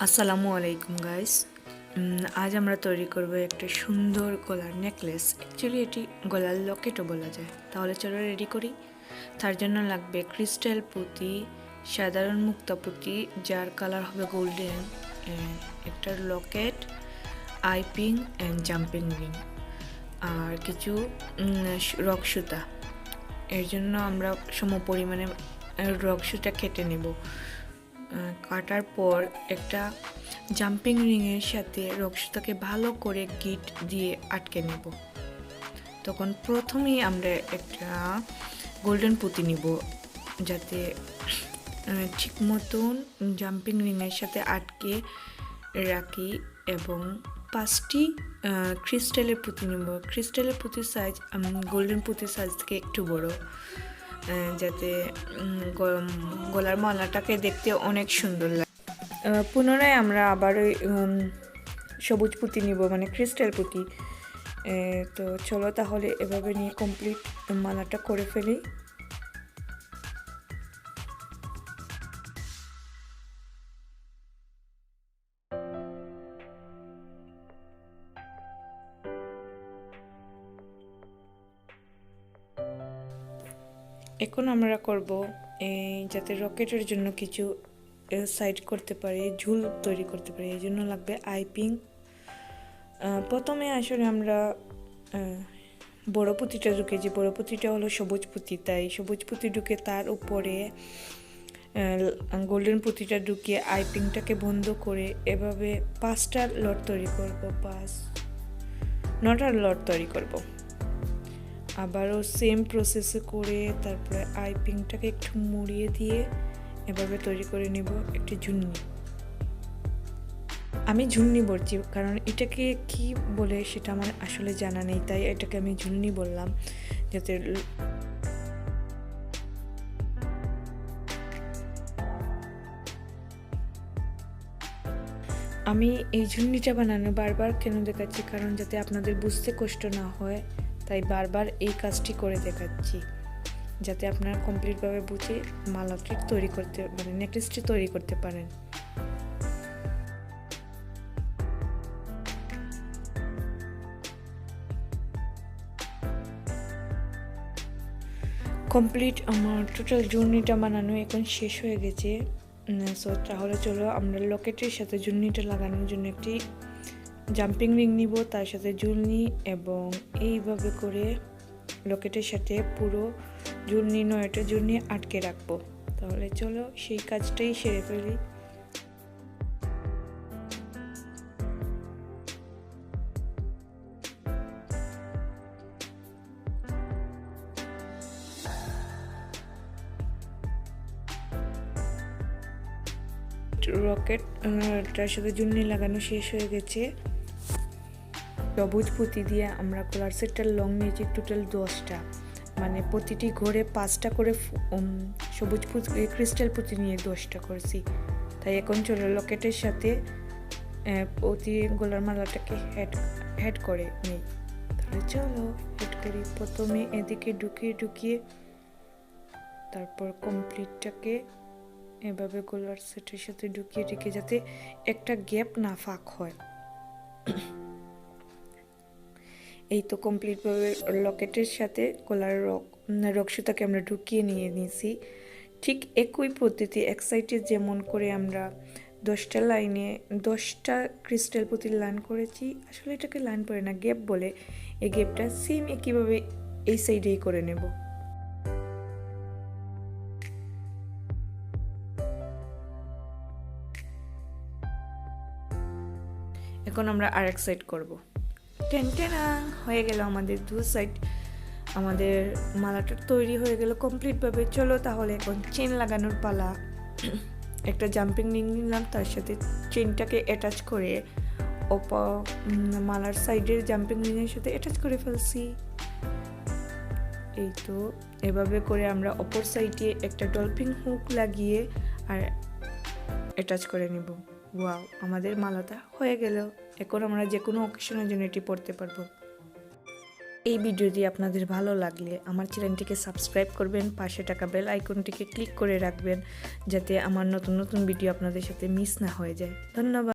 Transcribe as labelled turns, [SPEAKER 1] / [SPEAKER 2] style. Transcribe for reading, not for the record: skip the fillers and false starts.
[SPEAKER 1] আসসালামু আলাইকুম গাইস। আজ আমরা তৈরি করব একটা সুন্দর গলার নেকলেস। অ্যাকচুয়ালি এটি গলার লকেটও বলা যায়। তাহলে চলো রেডি করি। তার জন্য লাগবে ক্রিস্টাল পুঁতি, সাধারণ মুক্তা পুঁতি যার কালার হবে গোল্ডেন, একটা লকেট, আইপিং অ্যান্ড জাম্পিং রিং, আর কিছু রক সুতা। এর জন্য আমরা সম পরিমাণে রক সুতা কেটে নেব। কাটার পর একটা জাম্পিং রিংয়ের সাথে রক্সটাকে ভালো করে গিট দিয়ে আটকে নেব। তখন প্রথমেই আমরা একটা গোল্ডেন পুঁতি নিব, যাতে ঠিক মতন জাম্পিং রিংয়ের সাথে আটকে রাখি, এবং 5টি ক্রিস্টালের পুঁতি নেব। ক্রিস্টালের পুঁতির সাইজ গোল্ডেন পুঁতির সাইজ থেকে একটু বড়, যাতে গলার মালাটাকে দেখতে অনেক সুন্দর লাগে। পুনরায় আমরা আবার ওই সবুজ পুঁতি নিব, মানে ক্রিস্টাল পুঁতি। তো চলো তাহলে এভাবে নিয়ে কমপ্লিট মালাটা করে ফেলি। এখন আমরা করব যাতে রকেটের জন্য কিছু সাইড করতে পারি, ঝুল তৈরি করতে পারি। এই জন্য লাগবে আইপিং। প্রথমে আসলে আমরা বড় পুঁতিটা ঢুকেছি। বড় পুঁতিটা হলো সবুজ পুঁতি, তাই সবুজ পুঁতি ঢুকে তার উপরে গোল্ডেন পুঁতিটা ঢুকিয়ে আইপিংটাকে বন্ধ করে এভাবে 5টা লট তৈরি করব, 9টা লট তৈরি করব। আবারও সেম প্রসেসে করে তারপরে আইপিংটাকে একটু মুড়িয়ে দিয়ে এভাবে তৈরি করে নেব একটি ঝুন্নি। আমি ঝুন্নি বলছি কারণ এটাকে কি বলে সেটা আমার আসলে জানা নেই, তাই এটাকে আমি ঝুন্নি বললাম। যাতে আমি এই ঝুন্নিটা বানানো বারবার কেন দেখাচ্ছি, কারণ যাতে আপনাদের বুঝতে কষ্ট না হয়, তাই বারবার এই কাজটি করে দেখাচ্ছি, যাতে আপনারা কমপ্লিটভাবে বুঝে মালাটি তৈরি করতে, মানে নেকলেসটি তৈরি করতে পারেন। কমপ্লিট আমার টোটাল জুর্নিটা বানানো এখন শেষ হয়ে গেছে। সো তাহলে চলো আমরা লকেটের সাথে জুর্নিটা লাগানোর জন্য একটি জাম্পিং রিং নিব, তার সাথে জুর্নি, এবং এইভাবে করে লকেটের সাথে পুরো জুর্নি 9টা জুর্নি আটকে রাখবো। তাহলে চলো সেই কাজটাই সেরে ফেলি। রকেটটার সাথে জুন্নি লাগানো শেষ হয়ে গেছে। সবুজ পুঁতি দিয়ে আমরা কলার সেটটার লং নিয়েছি টোটাল 10টা, মানে প্রতিটি ঘরে 5টা করে সবুজ পুঁতি ক্রিস্টাল পুঁতি নিয়ে 10টা করেছি। তাই এখন চলো লকেটের সাথে প্রতি গলার মালাটাকে হেড করে নিই। তাহলে চলো হেড করি। প্রথমে এদিকে ঢুকিয়ে তারপর কমপ্লিটটাকে এভাবে গলার সেটের সাথে ঢুকিয়ে যাতে একটা গ্যাপ না ফাঁক হয়। এই তো কমপ্লিটভাবে লকেটের সাথে গলার রক্সটাকে আমরা ঢুকিয়ে নিয়েছি। ঠিক একই পদ্ধতি এক সাইডে যেমন করে আমরা 10টা লাইনে 10টা ক্রিস্টাল পুঁতির লাইন করেছি, আসলে এটাকে লাইন পড়ে না, গ্যাপ বলে। এই গ্যাপটা সেম একইভাবে এই সাইডেই করে নেব। এখন আমরা আরেক সাইড করব। টেনটেনা হয়ে গেল আমাদের দু সাইড। আমাদের মালাটা তৈরি হয়ে গেল কমপ্লিটভাবে। চলো তাহলে এখন চেন লাগানোর পালা। একটা জাম্পিং রিং নিলাম, তার সাথে চেনটাকে অ্যাটাচ করে মালার সাইডের জাম্পিং রিংয়ের সাথে অ্যাটাচ করে ফেলছি। এই তো এভাবে করে আমরা অপর সাইডে একটা ডলফিন হুক লাগিয়ে আর অ্যাটাচ করে নেব। ওয়াও, আমাদের মালাটা হয়ে গেল। এখন আমরা যে কোনো অকেশনের জন্য এটি পরতে পারবো। এই ভিডিওটি আপনাদের ভালো লাগলে আমার চ্যানেলটিকে সাবস্ক্রাইব করবেন, পাশে থাকা বেল আইকনটিকে ক্লিক করে রাখবেন যাতে আমার নতুন নতুন ভিডিও আপনাদের সাথে মিস না হয়ে যায়। ধন্যবাদ।